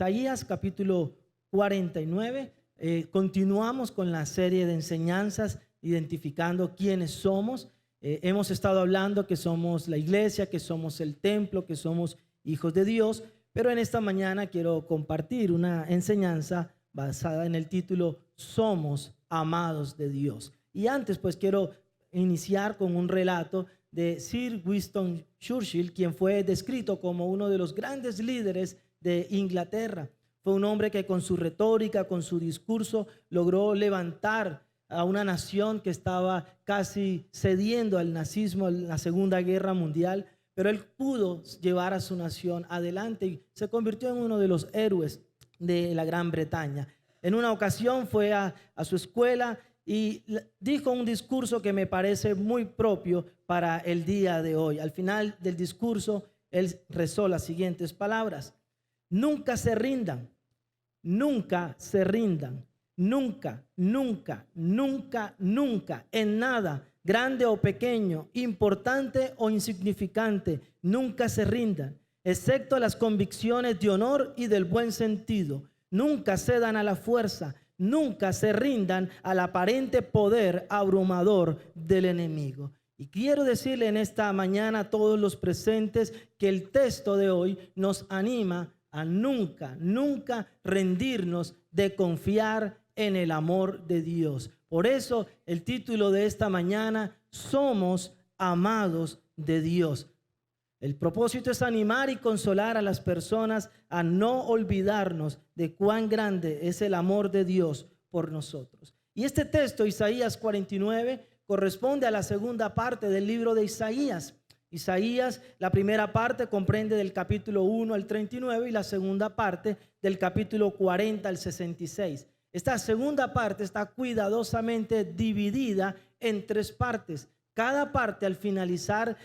Isaías capítulo 49. Continuamos con la serie de enseñanzas identificando quiénes somos. Hemos estado hablando que somos la iglesia, que somos el templo, que somos hijos de Dios, pero en esta mañana quiero compartir una enseñanza basada en el título Somos amados de Dios. Y antes pues quiero iniciar con un relato de Sir Winston Churchill, quien fue descrito como uno de los grandes líderes de Inglaterra. Fue un hombre que con su retórica, con su discurso, logró levantar a una nación que estaba casi cediendo al nazismo en la Segunda Guerra Mundial, pero él pudo llevar a su nación adelante y se convirtió en uno de los héroes de la Gran Bretaña. En una ocasión fue a su escuela y dijo un discurso que me parece muy propio para el día de hoy. Al final del discurso, él rezó las siguientes palabras: nunca se rindan, nunca se rindan, nunca, nunca, nunca, nunca, en nada, grande o pequeño, importante o insignificante, nunca se rindan, excepto a las convicciones de honor y del buen sentido. Nunca cedan a la fuerza, nunca se rindan al aparente poder abrumador del enemigo. Y quiero decirle en esta mañana a todos los presentes que el texto de hoy nos anima a nunca, nunca rendirnos de confiar en el amor de Dios. Por eso el título de esta mañana: Somos amados de Dios. El propósito es animar y consolar a las personas a no olvidarnos de cuán grande es el amor de Dios por nosotros. Y este texto, Isaías 49, corresponde a la segunda parte del libro de Isaías. Isaías, la primera parte comprende del capítulo 1 al 39 y la segunda parte del capítulo 40 al 66. Esta segunda parte está cuidadosamente dividida en tres partes. Cada parte al finalizar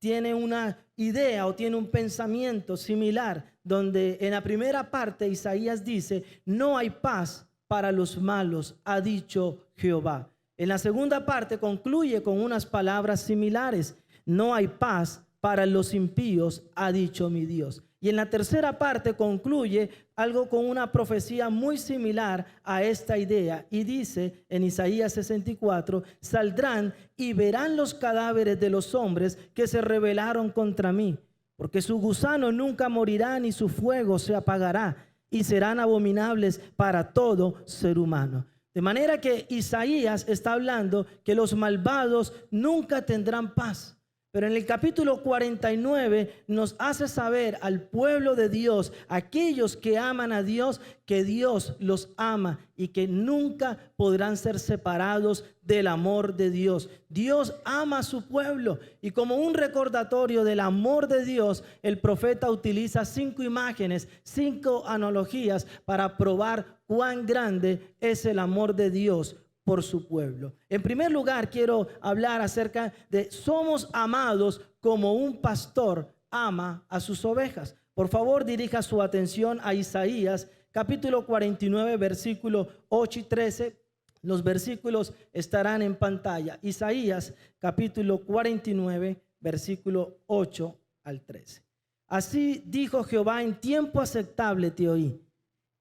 tiene una idea o tiene un pensamiento similar, donde en la primera parte Isaías dice: no hay paz para los malos, ha dicho Jehová. En la segunda parte concluye con unas palabras similares: no hay paz para los impíos, ha dicho mi Dios. Y en la tercera parte concluye algo con una profecía muy similar a esta idea y dice en Isaías 64: saldrán y verán los cadáveres de los hombres que se rebelaron contra mí, porque su gusano nunca morirá ni su fuego se apagará, y serán abominables para todo ser humano. De manera que Isaías está hablando que los malvados nunca tendrán paz. Pero en el capítulo 49 nos hace saber al pueblo de Dios, aquellos que aman a Dios, que Dios los ama y que nunca podrán ser separados del amor de Dios. Dios ama a su pueblo, y como un recordatorio del amor de Dios, el profeta utiliza 5 imágenes, 5 analogías para probar cuán grande es el amor de Dios por su pueblo. En primer lugar, quiero hablar acerca de somos amados como un pastor ama a sus ovejas. Por favor, dirija su atención a Isaías capítulo 49, versículo 8 y 13. Los versículos estarán en pantalla. Isaías capítulo 49, versículo 8 al 13. Así dijo Jehová: en tiempo aceptable te oí,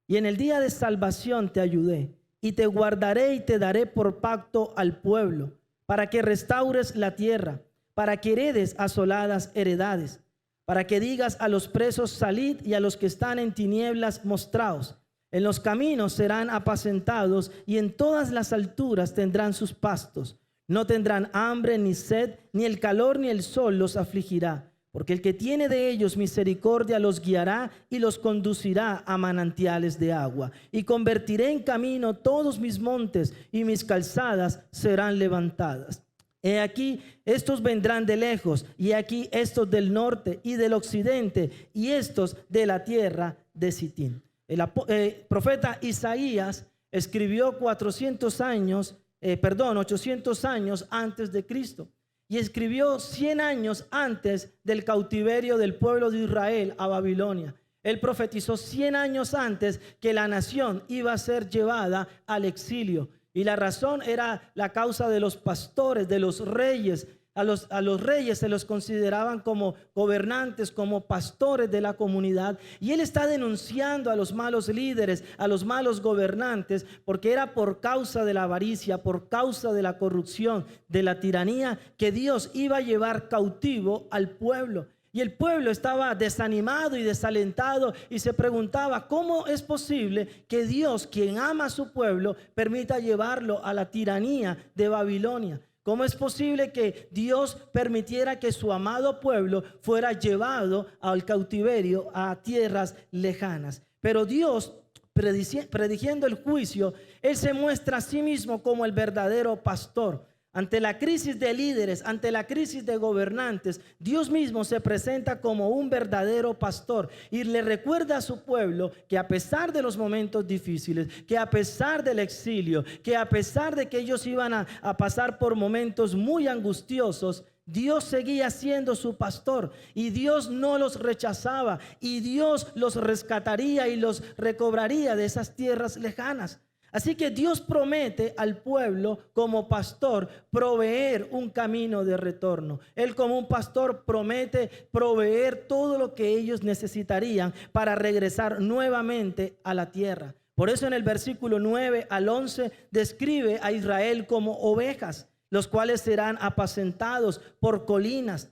y en el día de salvación te ayudé. Y te guardaré y te daré por pacto al pueblo, para que restaures la tierra, para que heredes asoladas heredades, para que digas a los presos: salid, y a los que están en tinieblas mostraos. En los caminos serán apacentados, y en todas las alturas tendrán sus pastos. No tendrán hambre ni sed, ni el calor ni el sol los afligirá. Porque el que tiene de ellos misericordia los guiará y los conducirá a manantiales de agua. Y convertiré en camino todos mis montes, y mis calzadas serán levantadas. He aquí, estos vendrán de lejos, y aquí estos del norte y del occidente, y estos de la tierra de Sitín. El profeta Isaías escribió 800 años antes de Cristo. Y escribió 100 años antes del cautiverio del pueblo de Israel a Babilonia. Él profetizó 100 años antes que la nación iba a ser llevada al exilio. Y la razón era la causa de los pastores, de los reyes, A los reyes se los consideraban como gobernantes, como pastores de la comunidad. Y él está denunciando a los malos líderes, a los malos gobernantes, porque era por causa de la avaricia, por causa de la corrupción, de la tiranía, que Dios iba a llevar cautivo al pueblo. Y el pueblo estaba desanimado y desalentado y se preguntaba, ¿cómo es posible que Dios, quien ama a su pueblo, permita llevarlo a la tiranía de Babilonia? ¿Cómo es posible que Dios permitiera que su amado pueblo fuera llevado al cautiverio, a tierras lejanas? Pero Dios, prediciendo el juicio, Él se muestra a sí mismo como el verdadero pastor. Ante la crisis de líderes, ante la crisis de gobernantes, Dios mismo se presenta como un verdadero pastor y le recuerda a su pueblo que a pesar de los momentos difíciles, que a pesar del exilio, que a pesar de que ellos iban a pasar por momentos muy angustiosos, Dios seguía siendo su pastor y Dios no los rechazaba y Dios los rescataría y los recobraría de esas tierras lejanas. Así que Dios promete al pueblo como pastor proveer un camino de retorno. Él como un pastor promete proveer todo lo que ellos necesitarían para regresar nuevamente a la tierra. Por eso en el versículo 9 al 11 describe a Israel como ovejas, los cuales serán apacentados por colinas.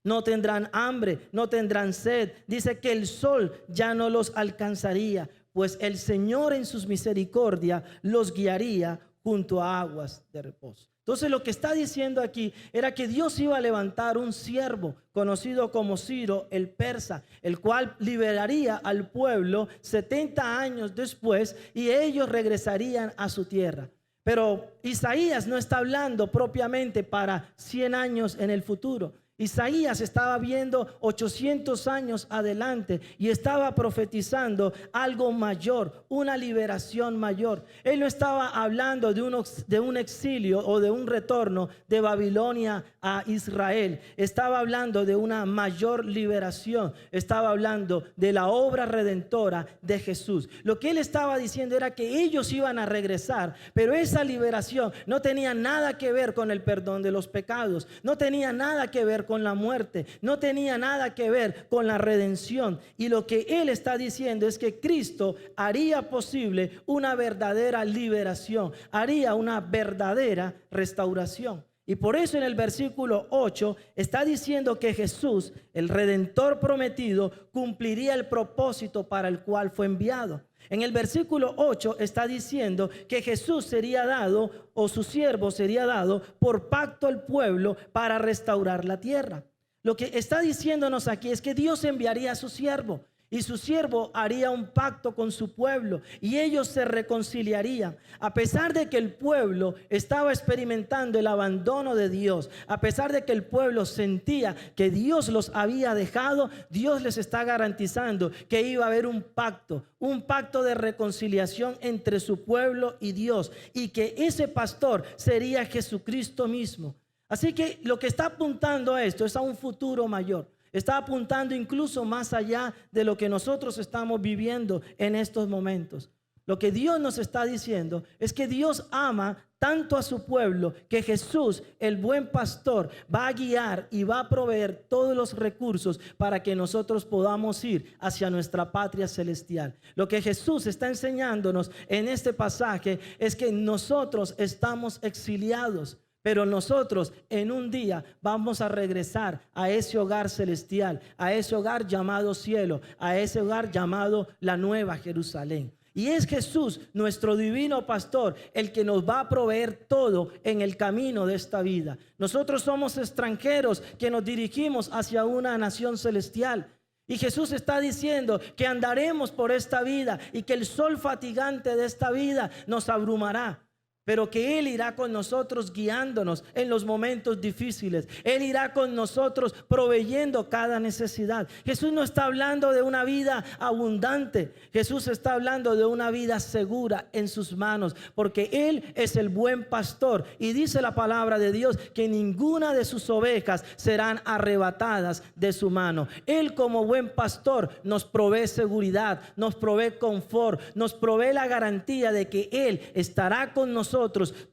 No tendrán hambre, no tendrán sed. Dice que el sol ya no los alcanzaría, pues el Señor en sus misericordia los guiaría junto a aguas de reposo. Entonces lo que está diciendo aquí era que Dios iba a levantar un siervo conocido como Ciro el persa, el cual liberaría al pueblo 70 años después y ellos regresarían a su tierra. Pero Isaías no está hablando propiamente para 100 años en el futuro. Isaías estaba viendo 800 años adelante y estaba profetizando algo mayor, una liberación mayor. Él no estaba hablando de un exilio o de un retorno de Babilonia a Israel. Estaba hablando de una mayor liberación. Estaba hablando de la obra redentora de Jesús. Lo que él estaba diciendo era que ellos iban a regresar, pero esa liberación no tenía nada que ver con el perdón de los pecados, no tenía nada que ver con la muerte, no tenía nada que ver con la redención. Y lo que él está diciendo es que Cristo haría posible una verdadera liberación, haría una verdadera restauración. Y por eso en el versículo 8 está diciendo que Jesús, el Redentor prometido, cumpliría el propósito para el cual fue enviado. En el versículo 8 está diciendo que Jesús sería dado, o su siervo sería dado por pacto al pueblo para restaurar la tierra. Lo que está diciéndonos aquí es que Dios enviaría a su siervo y su siervo haría un pacto con su pueblo y ellos se reconciliarían. A pesar de que el pueblo estaba experimentando el abandono de Dios, a pesar de que el pueblo sentía que Dios los había dejado, Dios les está garantizando que iba a haber un pacto de reconciliación entre su pueblo y Dios, y que ese pastor sería Jesucristo mismo. Así que lo que está apuntando a esto es a un futuro mayor. Está apuntando incluso más allá de lo que nosotros estamos viviendo en estos momentos. Lo que Dios nos está diciendo es que Dios ama tanto a su pueblo que Jesús, el buen pastor, va a guiar y va a proveer todos los recursos para que nosotros podamos ir hacia nuestra patria celestial. Lo que Jesús está enseñándonos en este pasaje es que nosotros estamos exiliados, pero nosotros en un día vamos a regresar a ese hogar celestial, a ese hogar llamado cielo, a ese hogar llamado la Nueva Jerusalén. Y es Jesús, nuestro divino pastor, el que nos va a proveer todo en el camino de esta vida. Nosotros somos extranjeros que nos dirigimos hacia una nación celestial. Y Jesús está diciendo que andaremos por esta vida y que el sol fatigante de esta vida nos abrumará, pero que Él irá con nosotros guiándonos en los momentos difíciles. Él irá con nosotros proveyendo cada necesidad. Jesús no está hablando de una vida abundante. Jesús está hablando de una vida segura en sus manos, porque Él es el buen pastor. Y dice la palabra de Dios que ninguna de sus ovejas serán arrebatadas de su mano. Él como buen pastor nos provee seguridad, nos provee confort, nos provee la garantía de que Él estará con nosotros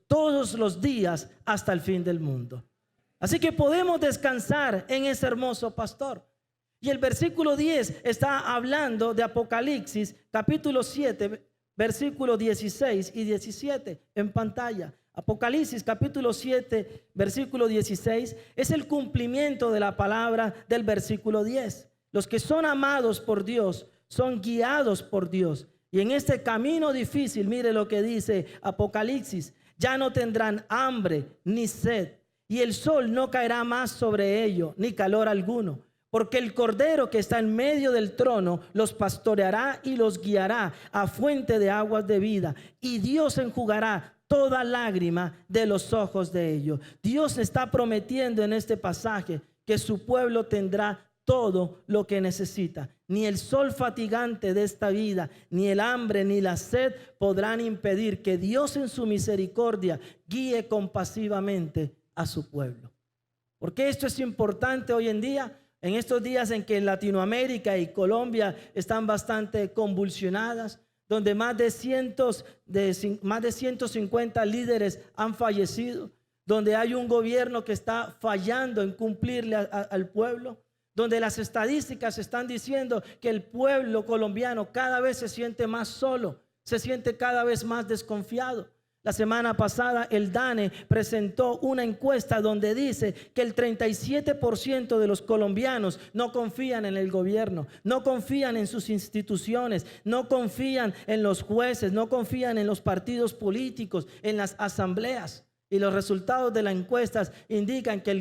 todos los días hasta el fin del mundo. Así que podemos descansar en ese hermoso pastor. Y el versículo 10 está hablando de Apocalipsis, capítulo 7, versículos 16 y 17 en pantalla. Apocalipsis capítulo 7, versículo 16 es el cumplimiento de la palabra del versículo 10. Los que son amados por Dios son guiados por Dios. Y en este camino difícil, mire lo que dice Apocalipsis: ya no tendrán hambre ni sed, y el sol no caerá más sobre ellos, ni calor alguno. Porque el Cordero que está en medio del trono los pastoreará y los guiará a fuente de aguas de vida. Y Dios enjugará toda lágrima de los ojos de ellos. Dios está prometiendo en este pasaje que su pueblo tendrá todo lo que necesita. Ni el sol fatigante de esta vida, ni el hambre, ni la sed podrán impedir que Dios en su misericordia guíe compasivamente a su pueblo. Porque esto es importante hoy en día. En estos días en que Latinoamérica y Colombia están bastante convulsionadas, donde más de 150 líderes han fallecido, donde hay un gobierno que está fallando en cumplirle al pueblo, donde las estadísticas están diciendo que el pueblo colombiano cada vez se siente más solo, se siente cada vez más desconfiado. La semana pasada el DANE presentó una encuesta donde dice que el 37% de los colombianos no confían en el gobierno, no confían en sus instituciones, no confían en los jueces, no confían en los partidos políticos, en las asambleas. Y los resultados de las encuestas indican que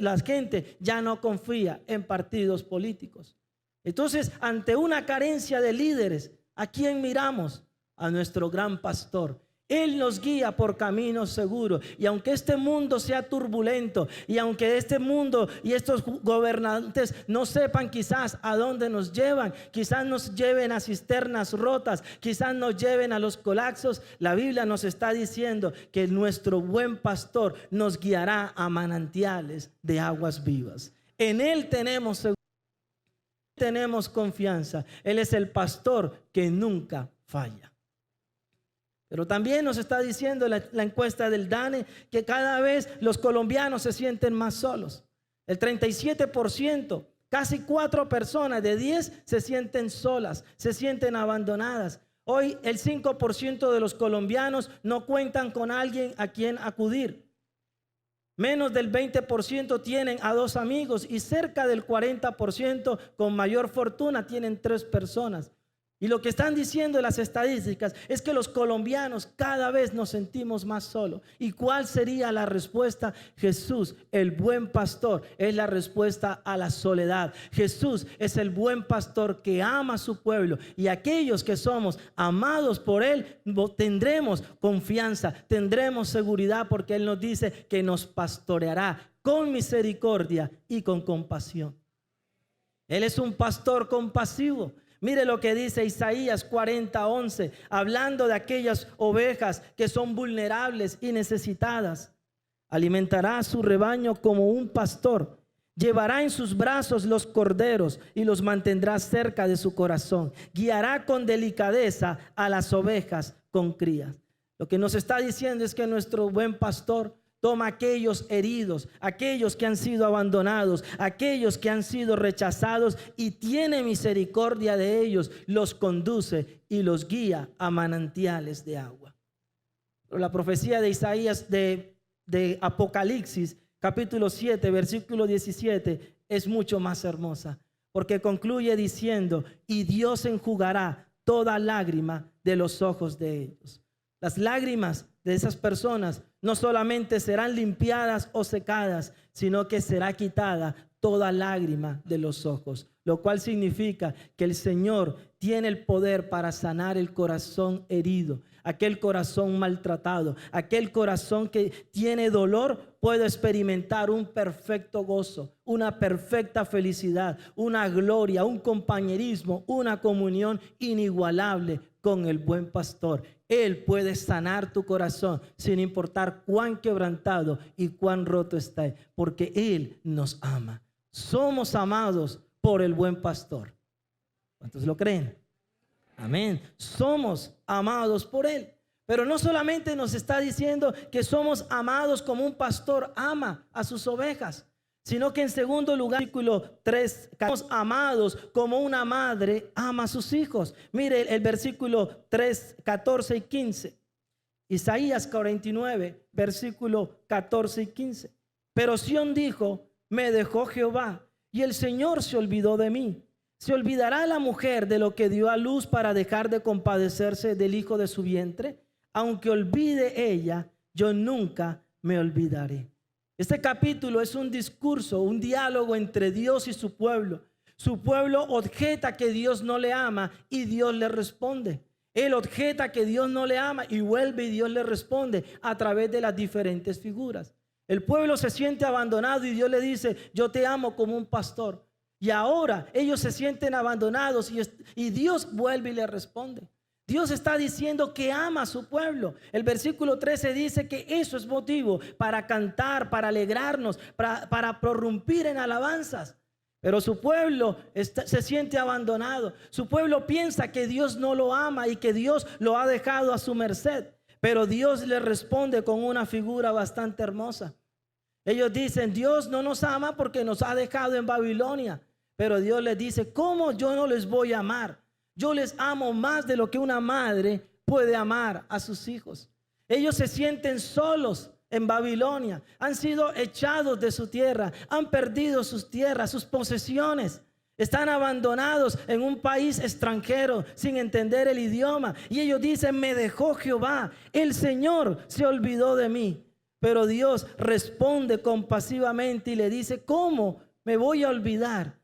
la gente ya no confía en partidos políticos. Entonces, ante una carencia de líderes, ¿a quién miramos? A nuestro gran pastor. Él nos guía por caminos seguros. Y aunque este mundo sea turbulento, y aunque este mundo y estos gobernantes no sepan quizás a dónde nos llevan, quizás nos lleven a cisternas rotas, quizás nos lleven a los colapsos, la Biblia nos está diciendo que nuestro buen pastor nos guiará a manantiales de aguas vivas. En Él tenemos seguridad, tenemos confianza. Él es el pastor que nunca falla. Pero también nos está diciendo la encuesta del DANE que cada vez los colombianos se sienten más solos. El 37%, casi 4 personas de 10 se sienten solas, se sienten abandonadas. Hoy el 5% de los colombianos no cuentan con alguien a quien acudir. Menos del 20% tienen a 2 amigos y cerca del 40% con mayor fortuna tienen 3 personas. Y lo que están diciendo las estadísticas es que los colombianos cada vez nos sentimos más solos. ¿Y cuál sería la respuesta? Jesús, el buen pastor, es la respuesta a la soledad. Jesús es el buen pastor que ama a su pueblo. Y aquellos que somos amados por Él, tendremos confianza, tendremos seguridad, porque Él nos dice que nos pastoreará con misericordia y con compasión. Él es un pastor compasivo. Mire lo que dice Isaías 40:11, hablando de aquellas ovejas que son vulnerables y necesitadas. Alimentará a su rebaño como un pastor, llevará en sus brazos los corderos y los mantendrá cerca de su corazón. Guiará con delicadeza a las ovejas con crías. Lo que nos está diciendo es que nuestro buen pastor toma aquellos heridos, aquellos que han sido abandonados, aquellos que han sido rechazados y tiene misericordia de ellos, los conduce y los guía a manantiales de agua. Pero la profecía de Isaías de Apocalipsis, capítulo 7, versículo 17, es mucho más hermosa, porque concluye diciendo: y Dios enjugará toda lágrima de los ojos de ellos. Las lágrimas de esas personas no solamente serán limpiadas o secadas, sino que será quitada toda lágrima de los ojos, lo cual significa que el Señor tiene el poder para sanar el corazón herido, aquel corazón maltratado, aquel corazón que tiene dolor. Puede experimentar un perfecto gozo, una perfecta felicidad, una gloria, un compañerismo, una comunión inigualable con el buen pastor. Él puede sanar tu corazón sin importar cuán quebrantado y cuán roto está, porque Él nos ama. Somos amados por el buen pastor. ¿Cuántos lo creen? Amén. Somos amados por Él. Pero no solamente nos está diciendo que somos amados como un pastor ama a sus ovejas, sino que en segundo lugar, versículo 3, somos amados como una madre ama a sus hijos. Mire el versículo 3, 14 y 15. Isaías 49, versículo 14 y 15. Pero Sión dijo, me dejó Jehová, y el Señor se olvidó de mí. ¿Se olvidará la mujer de lo que dio a luz para dejar de compadecerse del hijo de su vientre? Aunque olvide ella, yo nunca me olvidaré. Este capítulo es un discurso, un diálogo entre Dios y su pueblo. Su pueblo objeta que Dios no le ama y Dios le responde. Él objeta que Dios no le ama y vuelve y Dios le responde a través de las diferentes figuras. El pueblo se siente abandonado y Dios le dice, yo te amo como un pastor. Y ahora ellos se sienten abandonados y Dios vuelve y le responde. Dios está diciendo que ama a su pueblo. El versículo 13 dice que eso es motivo para cantar, para alegrarnos, para prorrumpir en alabanzas. Pero su pueblo se siente abandonado. Su pueblo piensa que Dios no lo ama y que Dios lo ha dejado a su merced. Pero Dios le responde con una figura bastante hermosa. Ellos dicen, Dios no nos ama porque nos ha dejado en Babilonia. Pero Dios les dice, ¿cómo yo no les voy a amar? Yo les amo más de lo que una madre puede amar a sus hijos. Ellos se sienten solos en Babilonia, han sido echados de su tierra, han perdido sus tierras, sus posesiones. Están abandonados en un país extranjero sin entender el idioma. Y ellos dicen, me dejó Jehová, el Señor se olvidó de mí. Pero Dios responde compasivamente y le dice, ¿cómo me voy a olvidar?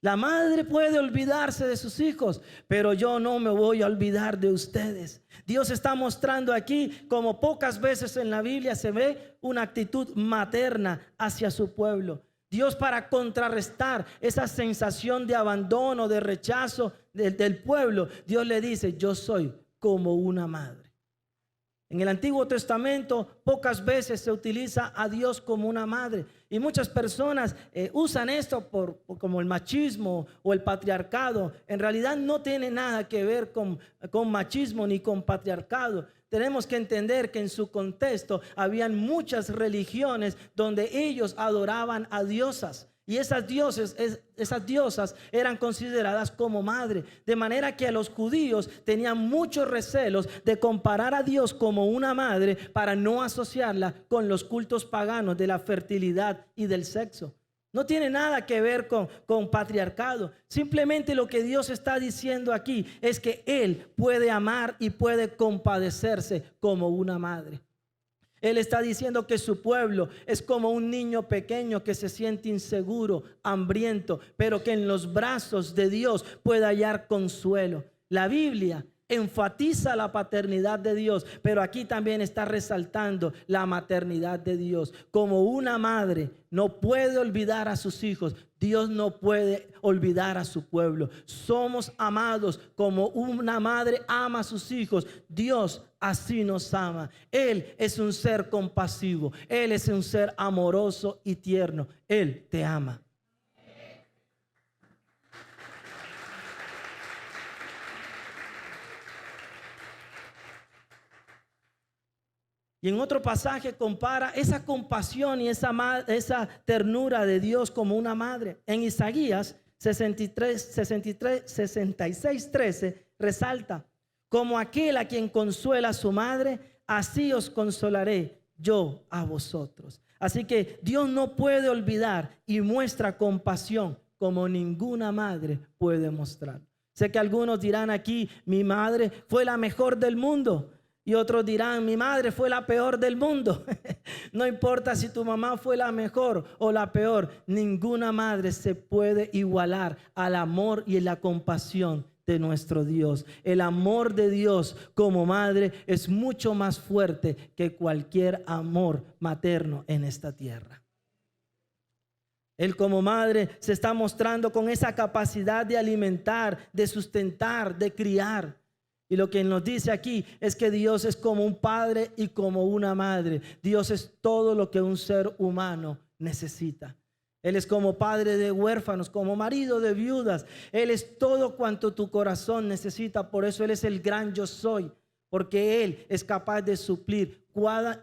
La madre puede olvidarse de sus hijos, pero yo no me voy a olvidar de ustedes. Dios está mostrando aquí, como pocas veces en la Biblia se ve, una actitud materna hacia su pueblo. Dios, para contrarrestar esa sensación de abandono, de rechazo del pueblo, Dios le dice, yo soy como una madre. En el Antiguo Testamento pocas veces se utiliza a Dios como una madre. Y muchas personas usan esto como el machismo o el patriarcado. En realidad no tiene nada que ver con machismo ni con patriarcado. Tenemos que entender que en su contexto habían muchas religiones donde ellos adoraban a diosas. Y esas diosas eran consideradas como madre. De manera que a los judíos tenían muchos recelos de comparar a Dios como una madre para no asociarla con los cultos paganos de la fertilidad y del sexo. No tiene nada que ver con patriarcado. Simplemente lo que Dios está diciendo aquí es que Él puede amar y puede compadecerse como una madre. Él está diciendo que su pueblo es como un niño pequeño que se siente inseguro, hambriento, pero que en los brazos de Dios puede hallar consuelo. La Biblia enfatiza la paternidad de Dios, pero aquí también está resaltando la maternidad de Dios. Como una madre no puede olvidar a sus hijos, Dios no puede olvidar a su pueblo. Somos amados como una madre ama a sus hijos. Dios así nos ama. Él es un ser compasivo. Él es un ser amoroso y tierno. Él te ama. Y en otro pasaje compara esa compasión y esa ternura de Dios como una madre. En Isaías 66:13 resalta, como aquel a quien consuela a su madre, así os consolaré yo a vosotros. Así que Dios no puede olvidar y muestra compasión como ninguna madre puede mostrar. Sé que algunos dirán aquí, mi madre fue la mejor del mundo. Y otros dirán, mi madre fue la peor del mundo. No importa si tu mamá fue la mejor o la peor, ninguna madre se puede igualar al amor y la compasión de nuestro Dios. El amor de Dios como madre es mucho más fuerte que cualquier amor materno en esta tierra. Él como madre se está mostrando con esa capacidad de alimentar, de sustentar, de criar. Y lo que nos dice aquí es que Dios es como un padre y como una madre. Dios es todo lo que un ser humano necesita. Él es como padre de huérfanos, como marido de viudas. Él es todo cuanto tu corazón necesita. Por eso Él es el gran yo soy. porque Él es capaz de suplir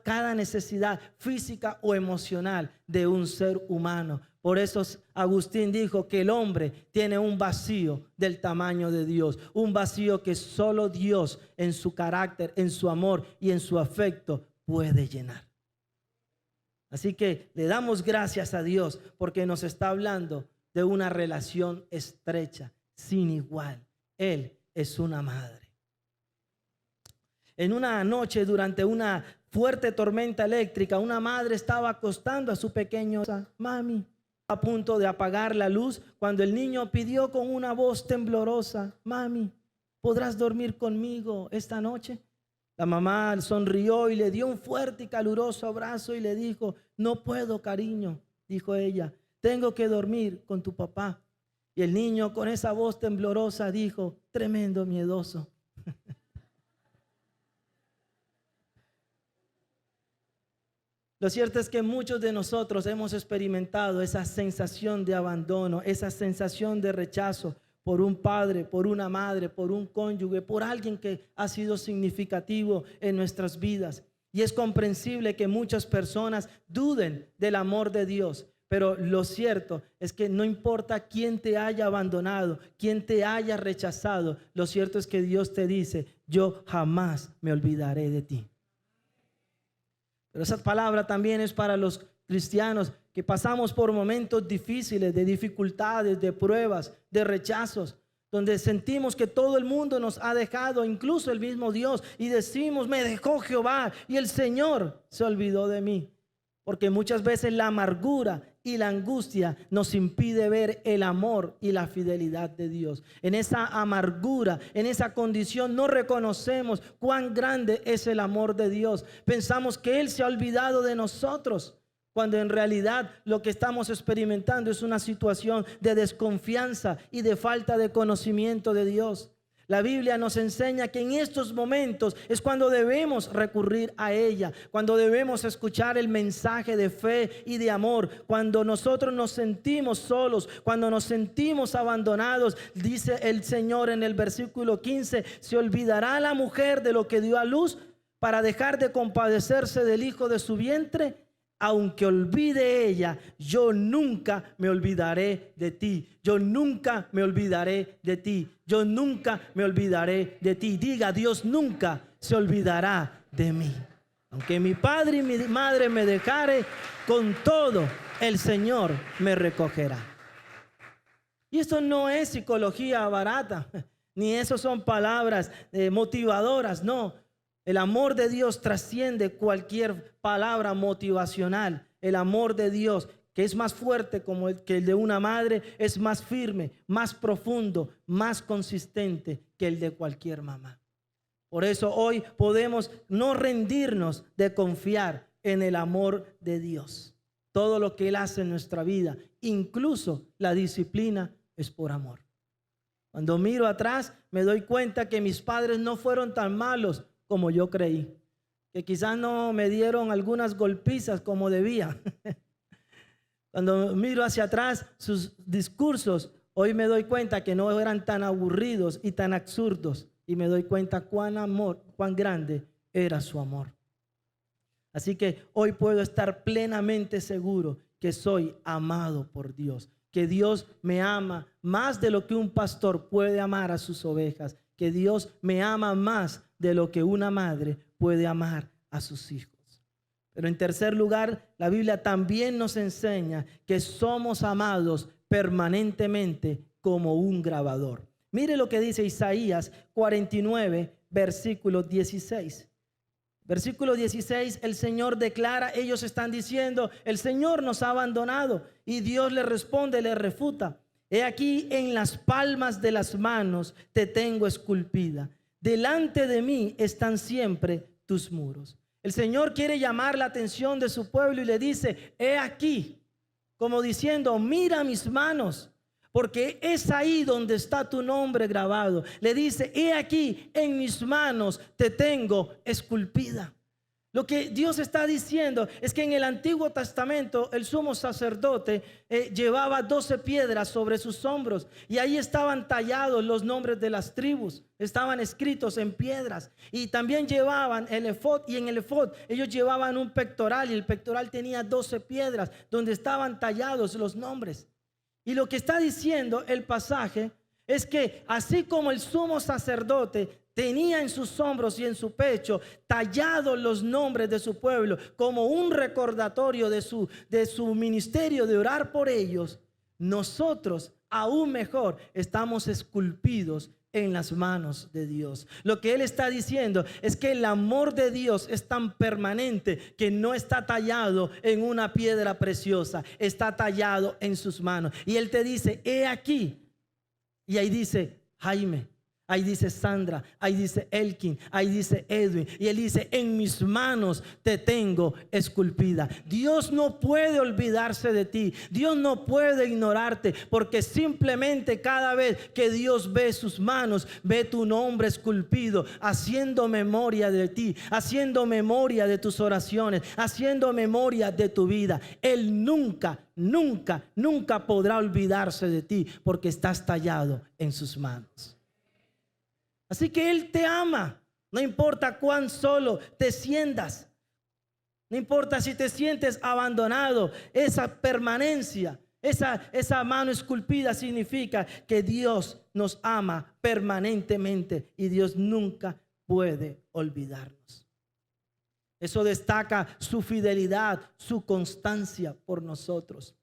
cada necesidad física o emocional de un ser humano. Por eso Agustín dijo que el hombre tiene un vacío del tamaño de Dios, un vacío que solo Dios en su carácter, en su amor y en su afecto puede llenar. Así que le damos gracias a Dios porque nos está hablando de una relación estrecha, sin igual. Él es una madre. En una noche, durante una fuerte tormenta eléctrica, una madre estaba acostando a su pequeño mami, a punto de apagar la luz, cuando el niño pidió con una voz temblorosa: mami, ¿podrás dormir conmigo esta noche? La mamá sonrió y le dio un fuerte y caluroso abrazo y le dijo: no puedo, cariño, dijo ella, tengo que dormir con tu papá. Y el niño con esa voz temblorosa dijo: tremendo miedoso. Lo cierto es que muchos de nosotros hemos experimentado esa sensación de abandono, esa sensación de rechazo por un padre, por una madre, por un cónyuge, por alguien que ha sido significativo en nuestras vidas. Y es comprensible que muchas personas duden del amor de Dios. Pero lo cierto es que no importa quién te haya abandonado, quién te haya rechazado, lo cierto es que Dios te dice: yo jamás me olvidaré de ti. Pero esa palabra también es para los cristianos que pasamos por momentos difíciles, de dificultades, de pruebas, de rechazos, donde sentimos que todo el mundo nos ha dejado, incluso el mismo Dios, y decimos: me dejó Jehová y el Señor se olvidó de mí. Porque muchas veces la amargura y la angustia nos impide ver el amor y la fidelidad de Dios. En esa amargura, en esa condición, no reconocemos cuán grande es el amor de Dios. Pensamos que Él se ha olvidado de nosotros, cuando en realidad lo que estamos experimentando es una situación de desconfianza y de falta de conocimiento de Dios. La Biblia nos enseña que en estos momentos es cuando debemos recurrir a ella, cuando debemos escuchar el mensaje de fe y de amor, cuando nosotros nos sentimos solos, cuando nos sentimos abandonados. Dice el Señor en el versículo 15: ¿se olvidará la mujer de lo que dio a luz para dejar de compadecerse del hijo de su vientre? Aunque olvide ella, yo nunca me olvidaré de ti. Yo nunca me olvidaré de ti. Yo nunca me olvidaré de ti. Diga: Dios nunca se olvidará de mí. Aunque mi padre y mi madre me dejare, con todo el Señor me recogerá. Y esto no es psicología barata, ni eso son palabras motivadoras, no. El amor de Dios trasciende cualquier palabra motivacional. El amor de Dios, que es más fuerte que el de una madre, es más firme, más profundo, más consistente que el de cualquier mamá. Por eso hoy podemos no rendirnos de confiar en el amor de Dios. Todo lo que Él hace en nuestra vida, incluso la disciplina, es por amor. Cuando miro atrás, me doy cuenta que mis padres no fueron tan malos como yo creí, que quizás no me dieron algunas golpizas como debía. Cuando miro hacia atrás sus discursos, hoy me doy cuenta que no eran tan aburridos y tan absurdos, y me doy cuenta cuán grande era su amor. Así que hoy puedo estar plenamente seguro que soy amado por Dios, que Dios me ama más de lo que un pastor puede amar a sus ovejas, que Dios me ama más de lo que una madre puede amar a sus hijos. Pero en tercer lugar, la Biblia también nos enseña que somos amados permanentemente como un grabador. Mire lo que dice Isaías 49, versículo 16. Versículo 16, el Señor declara, ellos están diciendo: el Señor nos ha abandonado, y Dios le responde, le refuta: he aquí, en las palmas de las manos te tengo esculpida. Delante de mí están siempre tus muros. El Señor quiere llamar la atención de su pueblo y le dice: he aquí, como diciendo: mira mis manos, porque es ahí donde está tu nombre grabado. Le dice: he aquí, en mis manos te tengo esculpida. Lo que Dios está diciendo es que en el Antiguo Testamento el sumo sacerdote llevaba 12 piedras sobre sus hombros y ahí estaban tallados los nombres de las tribus, estaban escritos en piedras, y también llevaban el efod, y en el efod ellos llevaban un pectoral y el pectoral tenía 12 piedras donde estaban tallados los nombres. Y lo que está diciendo el pasaje es que así como el sumo sacerdote tenía en sus hombros y en su pecho tallados los nombres de su pueblo como un recordatorio de su ministerio de orar por ellos, nosotros aún mejor estamos esculpidos en las manos de Dios. Lo que Él está diciendo es que el amor de Dios es tan permanente que no está tallado en una piedra preciosa, está tallado en sus manos. Y Él te dice, he aquí. Y ahí dice Jaime, ahí dice Sandra, ahí dice Elkin, ahí dice Edwin. Y Él dice, en mis manos te tengo esculpida. Dios no puede olvidarse de ti. Dios no puede ignorarte, porque simplemente cada vez que Dios ve sus manos, ve tu nombre esculpido, haciendo memoria de ti, haciendo memoria de tus oraciones, haciendo memoria de tu vida. Él nunca podrá olvidarse de ti, porque estás tallado en sus manos. Así que Él te ama, no importa cuán solo te sientas, no importa si te sientes abandonado. Esa permanencia, esa mano esculpida significa que Dios nos ama permanentemente y Dios nunca puede olvidarnos. Eso destaca su fidelidad, su constancia por nosotros.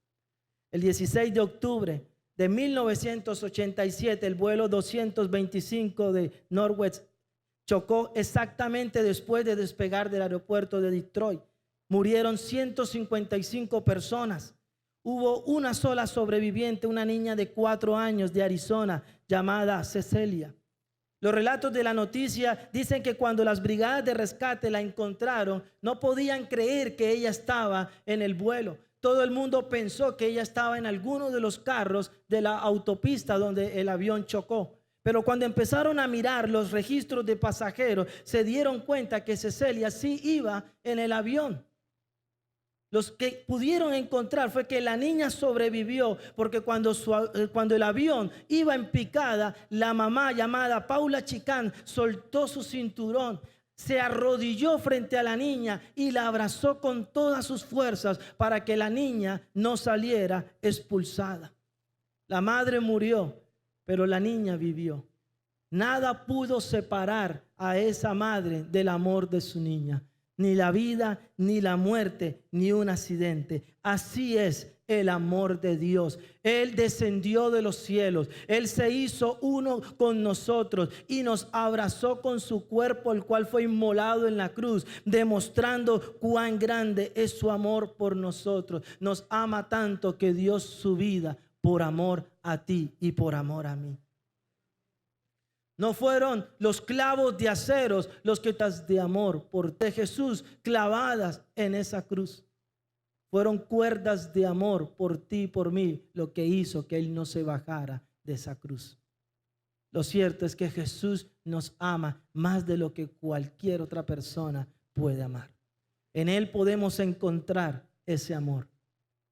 El 16 de octubre de 1987, el vuelo 225 de Northwest chocó exactamente después de despegar del aeropuerto de Detroit. Murieron 155 personas. Hubo una sola sobreviviente, una niña de 4 años de Arizona llamada Cecilia. Los relatos de la noticia dicen que cuando las brigadas de rescate la encontraron, no podían creer que ella estaba en el vuelo. Todo el mundo pensó que ella estaba en alguno de los carros de la autopista donde el avión chocó. Pero cuando empezaron a mirar los registros de pasajeros, se dieron cuenta que Cecilia sí iba en el avión. Los que pudieron encontrar fue que la niña sobrevivió porque cuando el avión iba en picada, la mamá llamada Paula Chicán soltó su cinturón, se arrodilló frente a la niña y la abrazó con todas sus fuerzas para que la niña no saliera expulsada. La madre murió, pero la niña vivió. Nada pudo separar a esa madre del amor de su niña. Ni la vida, ni la muerte, ni un accidente. Así es el amor de Dios. Él descendió de los cielos. Él se hizo uno con nosotros y nos abrazó con su cuerpo, el cual fue inmolado en la cruz, demostrando cuán grande es su amor por nosotros. Nos ama tanto que dio su vida por amor a ti y por amor a mí. No fueron los clavos de aceros los que de amor por Jesús clavadas en esa cruz. Fueron cuerdas de amor por ti y por mí lo que hizo que Él no se bajara de esa cruz. Lo cierto es que Jesús nos ama más de lo que cualquier otra persona puede amar. En Él podemos encontrar ese amor.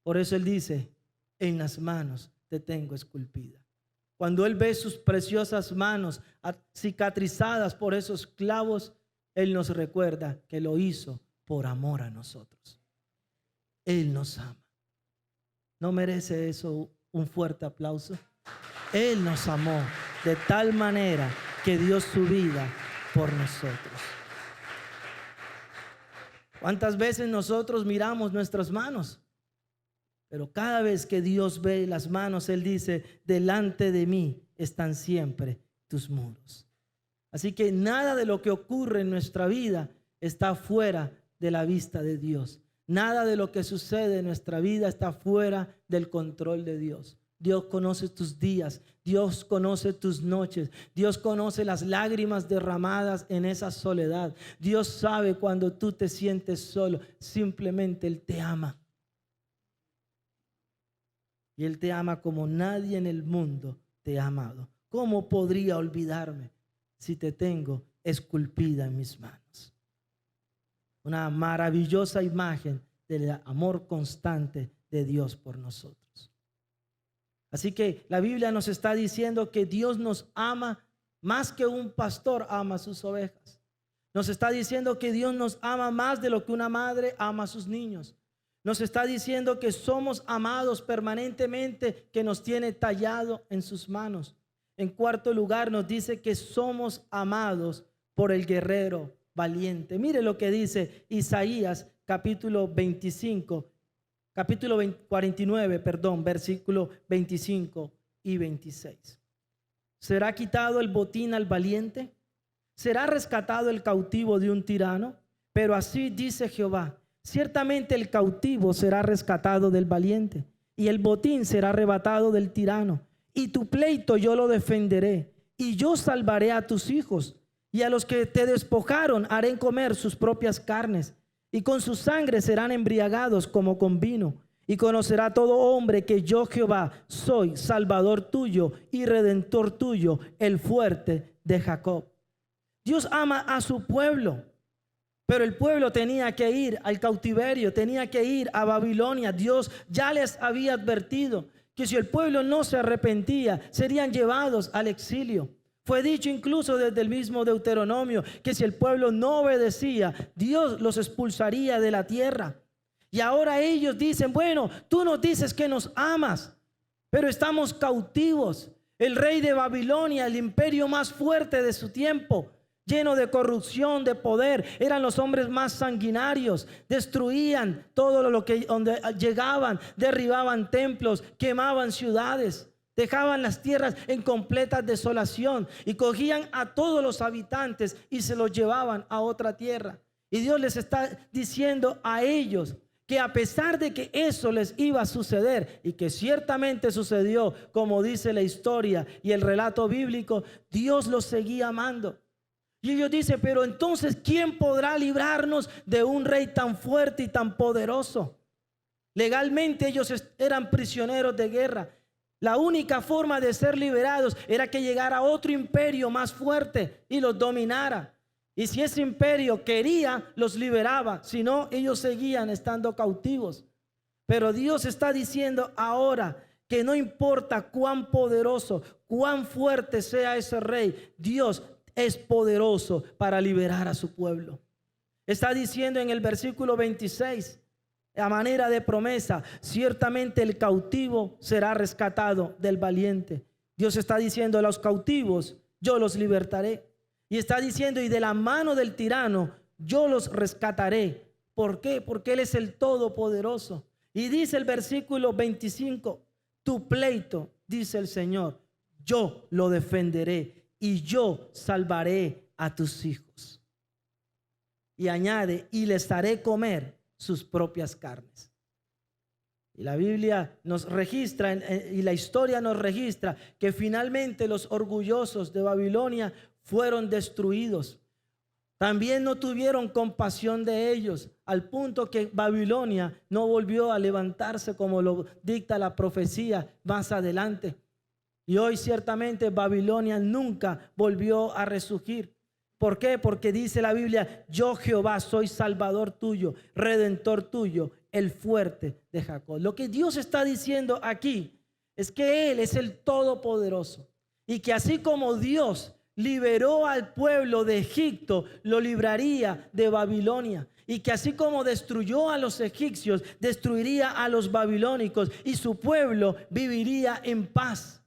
Por eso Él dice, en las manos te tengo esculpida. Cuando Él ve sus preciosas manos cicatrizadas por esos clavos, Él nos recuerda que lo hizo por amor a nosotros. Él nos ama. ¿No merece eso un fuerte aplauso? Él nos amó de tal manera que dio su vida por nosotros. ¿Cuántas veces nosotros miramos nuestras manos? Pero cada vez que Dios ve las manos, Él dice, delante de mí están siempre tus muros. Así que nada de lo que ocurre en nuestra vida está fuera de la vista de Dios. Nada de lo que sucede en nuestra vida está fuera del control de Dios. Dios conoce tus días, Dios conoce tus noches, Dios conoce las lágrimas derramadas en esa soledad. Dios sabe cuando tú te sientes solo, simplemente Él te ama. Y Él te ama como nadie en el mundo te ha amado. ¿Cómo podría olvidarme si te tengo esculpida en mis manos? una maravillosa imagen del amor constante de Dios por nosotros. Así que la Biblia nos está diciendo que Dios nos ama más que un pastor ama a sus ovejas. Nos está diciendo que Dios nos ama más de lo que una madre ama a sus niños. Nos está diciendo que somos amados permanentemente, que nos tiene tallado en sus manos. En cuarto lugar, nos dice que somos amados por el guerrero valiente. Mire lo que dice Isaías capítulo 49, versículo 25 y 26. ¿Será quitado el botín al valiente? ¿Será rescatado el cautivo de un tirano? Pero así dice Jehová: ciertamente el cautivo será rescatado del valiente, y el botín será arrebatado del tirano. Y tu pleito yo lo defenderé, y yo salvaré a tus hijos, y a los que te despojaron haré comer sus propias carnes, y con su sangre serán embriagados como con vino. Y conocerá todo hombre que yo Jehová soy salvador tuyo y redentor tuyo, el fuerte de Jacob. Dios ama a su pueblo, pero el pueblo tenía que ir al cautiverio, tenía que ir a Babilonia. Dios ya les había advertido que si el pueblo no se arrepentía, serían llevados al exilio. Fue dicho incluso desde el mismo Deuteronomio que si el pueblo no obedecía, Dios los expulsaría de la tierra. Y ahora ellos dicen: bueno, tú nos dices que nos amas, pero estamos cautivos. El rey de Babilonia, el imperio más fuerte de su tiempo, lleno de corrupción, de poder, eran los hombres más sanguinarios. Destruían todo lo que donde llegaban, derribaban templos, quemaban ciudades, dejaban las tierras en completa desolación y cogían a todos los habitantes y se los llevaban a otra tierra. Y Dios les está diciendo a ellos que a pesar de que eso les iba a suceder, y que ciertamente sucedió, como dice la historia y el relato bíblico, Dios los seguía amando. Y ellos dicen: pero entonces, ¿quién podrá librarnos de un rey tan fuerte y tan poderoso? Legalmente ellos eran prisioneros de guerra. La única forma de ser liberados era que llegara otro imperio más fuerte y los dominara. Y si ese imperio quería, los liberaba. Si no, ellos seguían estando cautivos. Pero Dios está diciendo ahora que no importa cuán poderoso, cuán fuerte sea ese rey, Dios es poderoso para liberar a su pueblo. Está diciendo en el versículo 26, a manera de promesa: ciertamente el cautivo será rescatado del valiente. Dios está diciendo: a los cautivos yo los libertaré. Y está diciendo: y de la mano del tirano yo los rescataré. ¿Por qué? Porque Él es el Todopoderoso. Y dice el versículo 25: tu pleito, dice el Señor, yo lo defenderé y yo salvaré a tus hijos. Y añade: y les haré comer sus propias carnes. Y la Biblia nos registra y la historia nos registra que finalmente los orgullosos de Babilonia fueron destruidos. También no tuvieron compasión de ellos, al punto que Babilonia no volvió a levantarse como lo dicta la profecía más adelante. Y hoy ciertamente Babilonia nunca volvió a resurgir. ¿Por qué? Porque dice la Biblia: yo Jehová soy salvador tuyo, redentor tuyo, el fuerte de Jacob. Lo que Dios está diciendo aquí es que Él es el Todopoderoso, y que así como Dios liberó al pueblo de Egipto, lo libraría de Babilonia. Y que así como destruyó a los egipcios, destruiría a los babilónicos, y su pueblo viviría en paz.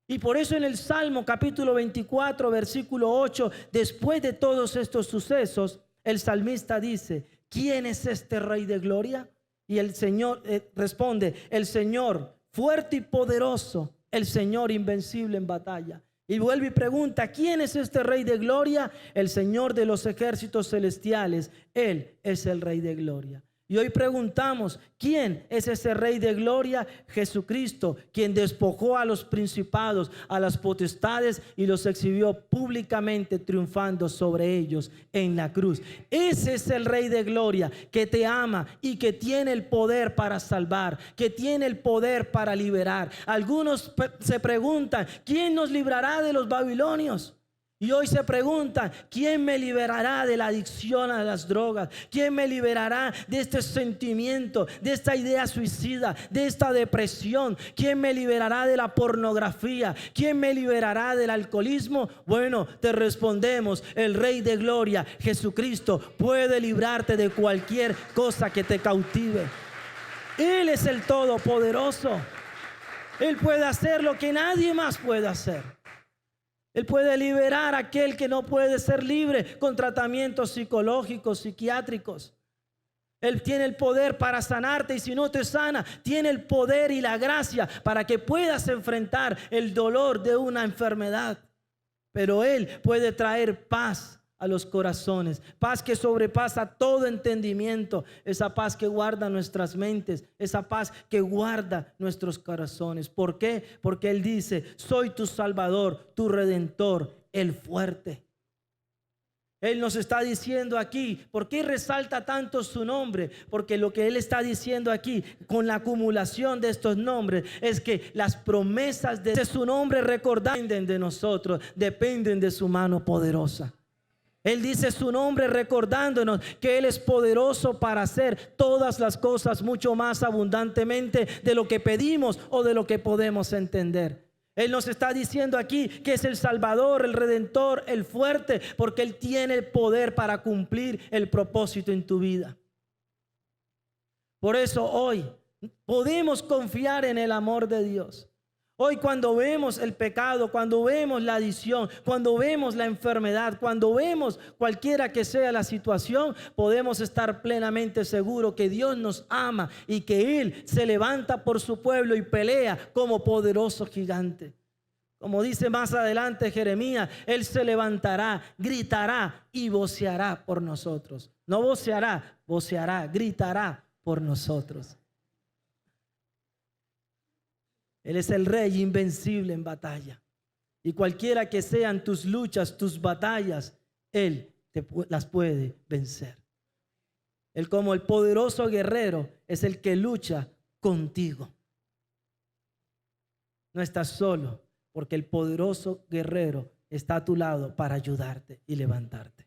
Y por eso en el Salmo capítulo 24, versículo 8, después de todos estos sucesos, el salmista dice: ¿quién es este Rey de gloria? Y el Señor responde: el Señor fuerte y poderoso, el Señor invencible en batalla. Y vuelve y pregunta: ¿quién es este Rey de gloria? El Señor de los ejércitos celestiales. Él es el Rey de gloria. Y hoy preguntamos: ¿quién es ese Rey de gloria? Jesucristo, quien despojó a los principados, a las potestades, y los exhibió públicamente, triunfando sobre ellos en la cruz. Ese es el Rey de gloria, que te ama y que tiene el poder para salvar, que tiene el poder para liberar. Algunos se preguntan: ¿quién nos librará de los babilonios? Y hoy se preguntan, ¿quién me liberará de la adicción a las drogas? ¿Quién me liberará de este sentimiento, de esta idea suicida, de esta depresión? ¿Quién me liberará de la pornografía? ¿Quién me liberará del alcoholismo? Bueno, te respondemos, el Rey de Gloria, Jesucristo, puede librarte de cualquier cosa que te cautive. Él es el Todopoderoso. Él puede hacer lo que nadie más puede hacer. Él puede liberar a aquel que no puede ser libre con tratamientos psicológicos, psiquiátricos. Él tiene el poder para sanarte, y si no te sana, tiene el poder y la gracia para que puedas enfrentar el dolor de una enfermedad. Pero Él puede traer paz a los corazones, paz que sobrepasa todo entendimiento, esa paz que guarda nuestras mentes, esa paz que guarda nuestros corazones. ¿Por qué? Porque Él dice, soy tu Salvador, tu Redentor, el fuerte. Él nos está diciendo aquí, ¿por qué resalta tanto su nombre? Porque lo que Él está diciendo aquí, con la acumulación de estos nombres, es que las promesas de su nombre dependen de nosotros, dependen de su mano poderosa. Él dice su nombre recordándonos que Él es poderoso para hacer todas las cosas mucho más abundantemente de lo que pedimos o de lo que podemos entender. Él nos está diciendo aquí que es el Salvador, el Redentor, el fuerte, porque Él tiene el poder para cumplir el propósito en tu vida. Por eso hoy podemos confiar en el amor de Dios. Hoy, cuando vemos el pecado, cuando vemos la adicción, cuando vemos la enfermedad, cuando vemos cualquiera que sea la situación, podemos estar plenamente seguros que Dios nos ama y que Él se levanta por su pueblo y pelea como poderoso gigante. Como dice más adelante Jeremías, Él se levantará, gritará y voceará por nosotros. No voceará, voceará, gritará por nosotros. Él es el Rey invencible en batalla. Y cualquiera que sean tus luchas, tus batallas, Él las puede vencer. Él, como el poderoso guerrero, es el que lucha contigo. No estás solo, porque el poderoso guerrero está a tu lado para ayudarte y levantarte.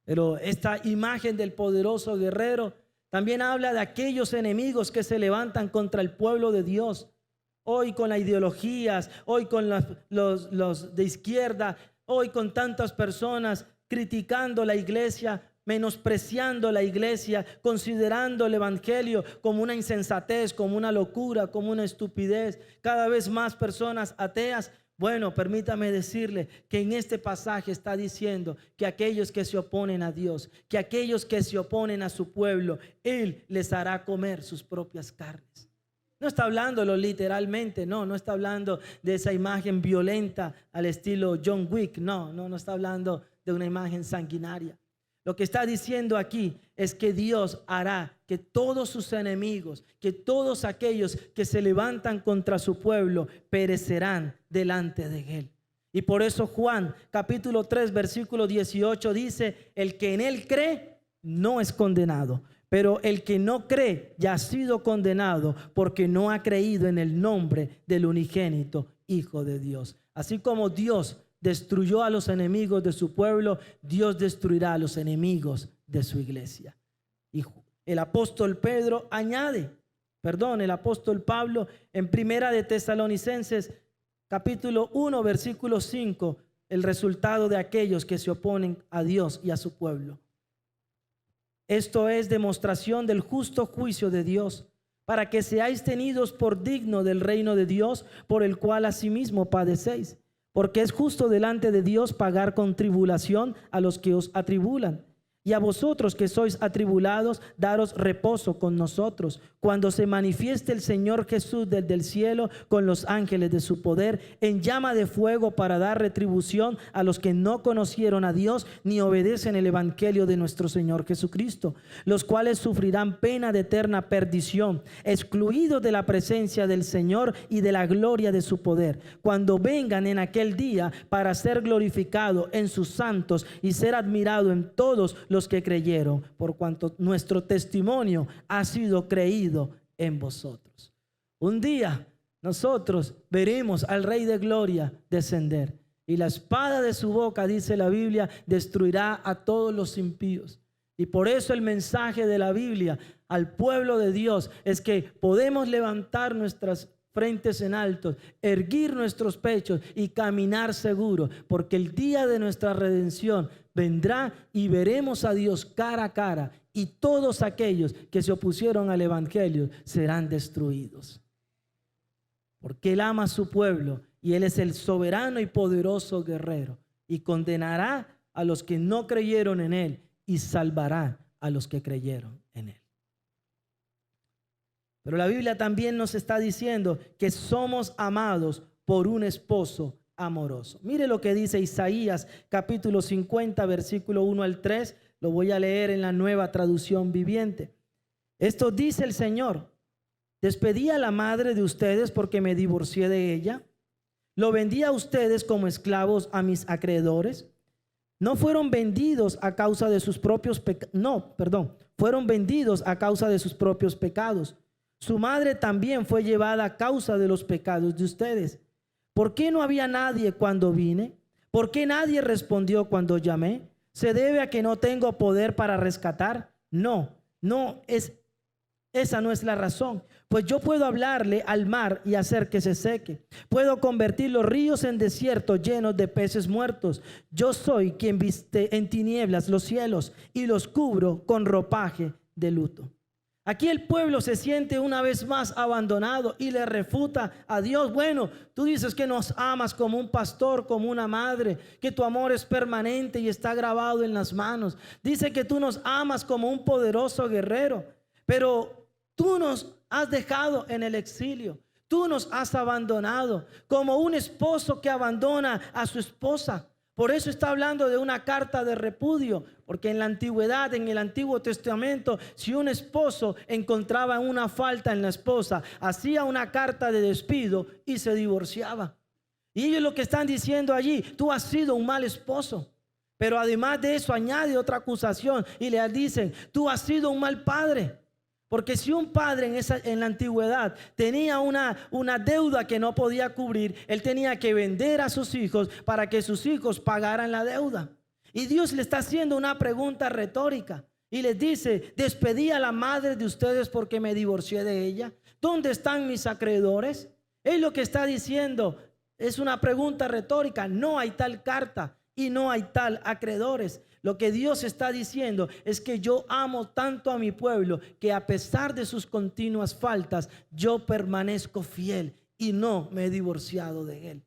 Pero esta imagen del poderoso guerrero también habla de aquellos enemigos que se levantan contra el pueblo de Dios. Hoy con las ideologías, hoy con los de izquierda, hoy con tantas personas criticando la iglesia, menospreciando la iglesia, considerando el evangelio como una insensatez, como una locura, como una estupidez. Cada vez más personas ateas. Bueno, permítame decirle que en este pasaje está diciendo que aquellos que se oponen a Dios, que aquellos que se oponen a su pueblo, Él les hará comer sus propias carnes. No está hablándolo literalmente, no está hablando de esa imagen violenta al estilo John Wick, no está hablando de una imagen sanguinaria. Lo que está diciendo aquí es que Dios hará que todos sus enemigos, que todos aquellos que se levantan contra su pueblo perecerán delante de Él. Y por eso Juan capítulo 3 versículo 18 dice, el que en Él cree no es condenado. Pero el que no cree ya ha sido condenado porque no ha creído en el nombre del unigénito Hijo de Dios. Así como Dios destruyó a los enemigos de su pueblo, Dios destruirá a los enemigos de su iglesia. Y el apóstol Pablo en Primera de Tesalonicenses capítulo 1 versículo 5, el resultado de aquellos que se oponen a Dios y a su pueblo. Esto es demostración del justo juicio de Dios, para que seáis tenidos por digno del reino de Dios, por el cual asimismo padecéis. Porque es justo delante de Dios pagar con tribulación a los que os atribulan. Y a vosotros que sois atribulados, daros reposo con nosotros, cuando se manifieste el Señor Jesús desde el cielo con los ángeles de su poder, en llama de fuego para dar retribución a los que no conocieron a Dios ni obedecen el evangelio de nuestro Señor Jesucristo, los cuales sufrirán pena de eterna perdición, excluidos de la presencia del Señor y de la gloria de su poder, cuando vengan en aquel día para ser glorificado en sus santos y ser admirado en todos los que creyeron, por cuanto nuestro testimonio ha sido creído en vosotros. Un día nosotros veremos al Rey de Gloria descender. y la espada de su boca, dice la Biblia, destruirá a todos los impíos. Y por eso el mensaje de la Biblia al pueblo de Dios es que podemos levantar nuestras frentes en alto, erguir nuestros pechos y caminar seguro, porque el día de nuestra redención vendrá y veremos a Dios cara a cara, y todos aquellos que se opusieron al evangelio serán destruidos. Porque Él ama a su pueblo y Él es el soberano y poderoso guerrero, y condenará a los que no creyeron en Él y salvará a los que creyeron en Él. Pero la Biblia también nos está diciendo que somos amados por un esposo amoroso. Mire lo que dice Isaías capítulo 50, versículo 1 al 3. Lo voy a leer en la Nueva Traducción Viviente. Esto dice el Señor: despedí a la madre de ustedes porque me divorcié de ella. Lo vendí a ustedes como esclavos a mis acreedores. No fueron vendidos a causa de sus propios pecados. Fueron vendidos a causa de sus propios pecados. Su madre también fue llevada a causa de los pecados de ustedes. ¿Por qué no había nadie cuando vine? ¿Por qué nadie respondió cuando llamé? ¿Se debe a que no tengo poder para rescatar? Esa no es la razón. Pues yo puedo hablarle al mar y hacer que se seque. Puedo convertir los ríos en desierto llenos de peces muertos. Yo soy quien viste en tinieblas los cielos y los cubro con ropaje de luto. Aquí el pueblo se siente una vez más abandonado y le refuta a Dios. Bueno, tú dices que nos amas como un pastor, como una madre, que tu amor es permanente y está grabado en las manos. Dice que tú nos amas como un poderoso guerrero, pero tú nos has dejado en el exilio. Tú nos has abandonado como un esposo que abandona a su esposa. Por eso está hablando de una carta de repudio, porque en la antigüedad, en el Antiguo Testamento, si un esposo encontraba una falta en la esposa, hacía una carta de despido y se divorciaba. Y ellos lo que están diciendo allí: tú has sido un mal esposo. Pero además de eso añade otra acusación y le dicen: tú has sido un mal padre. Porque si un padre en la antigüedad tenía una deuda que no podía cubrir, él tenía que vender a sus hijos para que sus hijos pagaran la deuda. Y Dios le está haciendo una pregunta retórica y les dice: despedí a la madre de ustedes porque me divorcié de ella. ¿Dónde están mis acreedores? Él lo que está diciendo es una pregunta retórica. No hay tal carta y no hay tal acreedores. Lo que Dios está diciendo es que yo amo tanto a mi pueblo que a pesar de sus continuas faltas, yo permanezco fiel y no me he divorciado de él.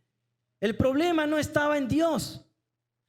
El problema no estaba en Dios.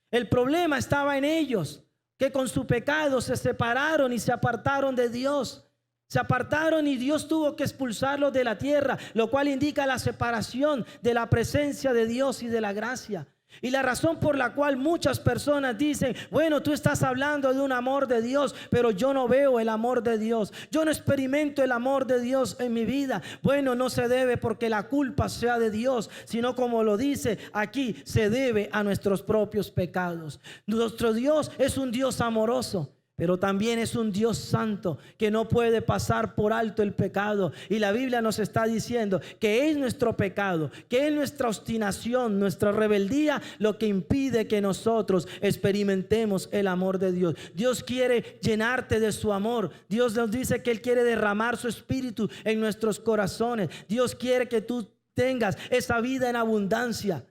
El problema estaba en ellos, que con su pecado se separaron y se apartaron de Dios. Se apartaron y Dios tuvo que expulsarlos de la tierra, lo cual indica la separación de la presencia de Dios y de la gracia. Y la razón por la cual muchas personas dicen: bueno, tú estás hablando de un amor de Dios, pero yo no veo el amor de Dios, yo no experimento el amor de Dios en mi vida. Bueno, no se debe porque la culpa sea de Dios, sino, como lo dice aquí, se debe a nuestros propios pecados. Nuestro Dios es un Dios amoroso, pero también es un Dios santo que no puede pasar por alto el pecado. Y la Biblia nos está diciendo que es nuestro pecado, que es nuestra obstinación, nuestra rebeldía lo que impide que nosotros experimentemos el amor de Dios. Dios quiere llenarte de su amor. Dios nos dice que Él quiere derramar su espíritu en nuestros corazones. Dios quiere que tú tengas esa vida en abundancia.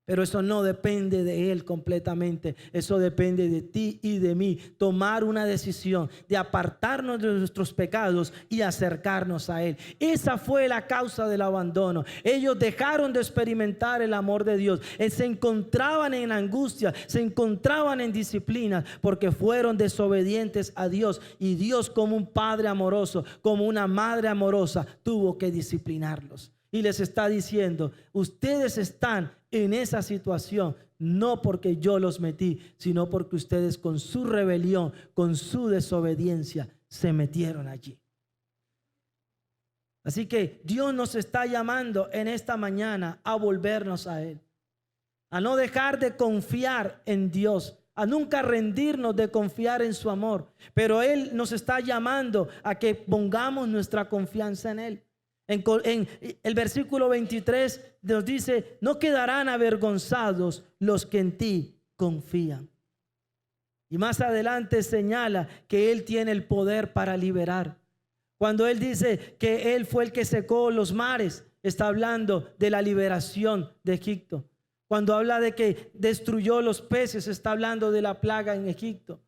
Pero eso no depende de Él completamente. Eso depende de ti y de mí. Tomar una decisión de apartarnos de nuestros pecados y acercarnos a Él. Esa fue la causa del abandono. Ellos dejaron de experimentar el amor de Dios. Se encontraban en angustia, se encontraban en disciplina porque fueron desobedientes a Dios. Y Dios, como un padre amoroso, como una madre amorosa, tuvo que disciplinarlos. Y les está diciendo: ustedes están en esa situación no porque yo los metí, sino porque ustedes con su rebelión, con su desobediencia, se metieron allí. Así que Dios nos está llamando en esta mañana a volvernos a Él, a no dejar de confiar en Dios, a nunca rendirnos de confiar en su amor. Pero Él nos está llamando a que pongamos nuestra confianza en Él. En el versículo 23 nos dice: no quedarán avergonzados los que en ti confían. Y más adelante señala que Él tiene el poder para liberar. Cuando Él dice que Él fue el que secó los mares, está hablando de la liberación de Egipto. Cuando habla de que destruyó los peces, está hablando de la plaga en Egipto.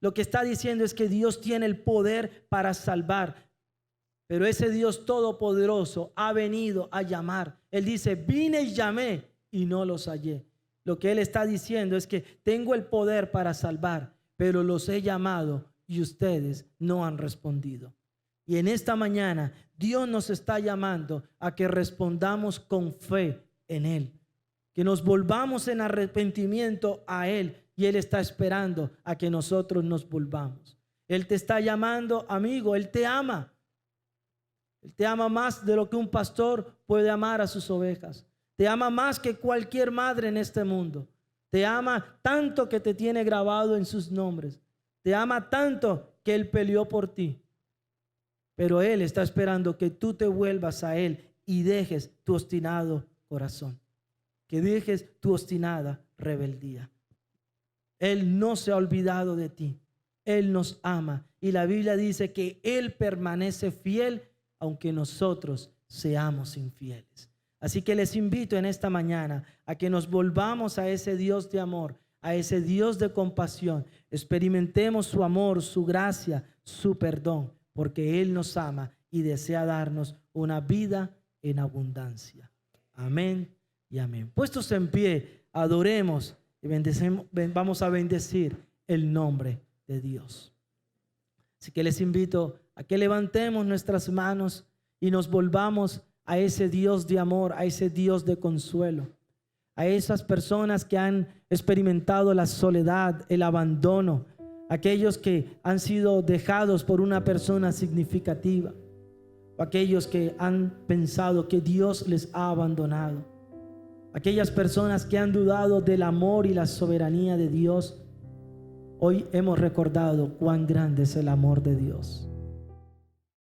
Lo que está diciendo es que Dios tiene el poder para salvar. Pero ese Dios todopoderoso ha venido a llamar. Él dice: vine y llamé y no los hallé. Lo que Él está diciendo es que tengo el poder para salvar, pero los he llamado y ustedes no han respondido. Y en esta mañana Dios nos está llamando a que respondamos con fe en Él, que nos volvamos en arrepentimiento a Él, y Él está esperando a que nosotros nos volvamos. Él te está llamando, amigo. Él te ama. Él te ama más de lo que un pastor puede amar a sus ovejas. Te ama más que cualquier madre en este mundo. Te ama tanto que te tiene grabado en sus nombres. Te ama tanto que Él peleó por ti. Pero Él está esperando que tú te vuelvas a Él y dejes tu obstinado corazón, que dejes tu obstinada rebeldía. Él no se ha olvidado de ti. Él nos ama. Y la Biblia dice que Él permanece fiel aunque nosotros seamos infieles. Así que les invito en esta mañana a que nos volvamos a ese Dios de amor, a ese Dios de compasión. Experimentemos su amor, su gracia, su perdón, porque Él nos ama y desea darnos una vida en abundancia. Amén y amén. Puestos en pie, adoremos y vamos a bendecir el nombre de Dios. Así que les invito a que levantemos nuestras manos y nos volvamos a ese Dios de amor, a ese Dios de consuelo, a esas personas que han experimentado la soledad, el abandono, aquellos que han sido dejados por una persona significativa, o aquellos que han pensado que Dios les ha abandonado, aquellas personas que han dudado del amor y la soberanía de Dios. Hoy hemos recordado cuán grande es el amor de Dios.